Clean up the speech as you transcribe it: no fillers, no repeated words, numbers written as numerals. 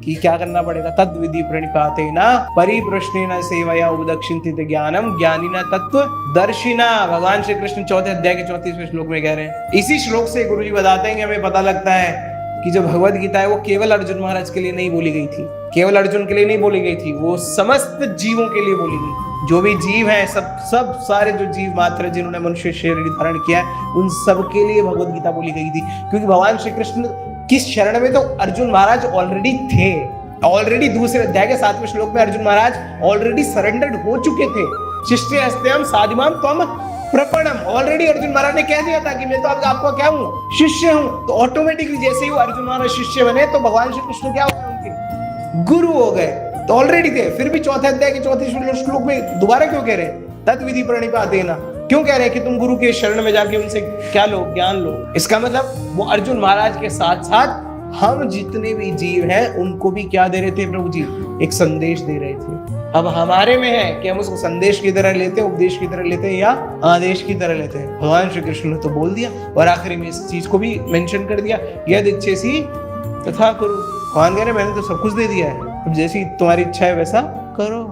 कि क्या करना पड़ेगा। तद विधि प्रणिपातेन परिप्रश्नेन सेवया उपदक्षिणते ज्ञानम ज्ञानिना तत्व दर्शिना। भगवान श्री कृष्ण चौथे अध्याय के 34वें श्लोक में कह रहे हैं। इसी श्लोक से गुरु जी बताते हैं कि हमें पता लगता है कि जो भगवत गीता है वो केवल अर्जुन महाराज के लिए नहीं बोली गई थी, केवल अर्जुन के लिए नहीं बोली गई थी, वो समस्त जीवों के लिए बोली गई। जो भी जीव हैं, सब सारे जो जीव मात्र जिन्होंने मनुष्य शरीर धारण किया है, उन सब के लिए भगवत गीता बोली गई थी। क्योंकि भगवान श्री कृष्ण की शरण में तो अर्जुन महाराज ऑलरेडी थे। ऑलरेडी दूसरे अध्याय के 7वें श्लोक में अर्जुन महाराज ऑलरेडी सरेंडर्ड हो चुके थे। शिष्य अस्त्यम साधिमाम त्वम प्रपणम। ऑलरेडी अर्जुन महाराज ने कह दिया था कि मैं तो आपका क्या हूँ, शिष्य हूँ। तो ऑटोमेटिकली जैसे ही वो अर्जुन महाराज शिष्य बने तो भगवान श्री कृष्ण क्या हो गए, उनके गुरु हो गए। तो ऑलरेडी थे, फिर भी चौथे अध्याय के 34वें श्लोक में दोबारा क्यों कह रहे हैं तत् विधि प्रणिपातेन? क्यों कह रहे हैं कि तुम गुरु के शरण में जाके उनसे क्या लो, ज्ञान लो। इसका मतलब वो अर्जुन महाराज के साथ साथ हम जितने भी जीव हैं उनको भी क्या दे रहे थे प्रभु जी, एक संदेश दे रहे थे। अब हमारे में है कि हम उसको संदेश की तरह लेते हैं, उपदेश की तरह लेते हैं या आदेश की तरह लेते हैं। भगवान श्री कृष्ण ने तो बोल दिया और आखिरी में इस चीज को भी मेंशन कर दिया, यद इच्छेसी तथा करो। भगवान कह रहे मैंने तो सब कुछ दे दिया है, अब जैसी तुम्हारी इच्छा है वैसा करो।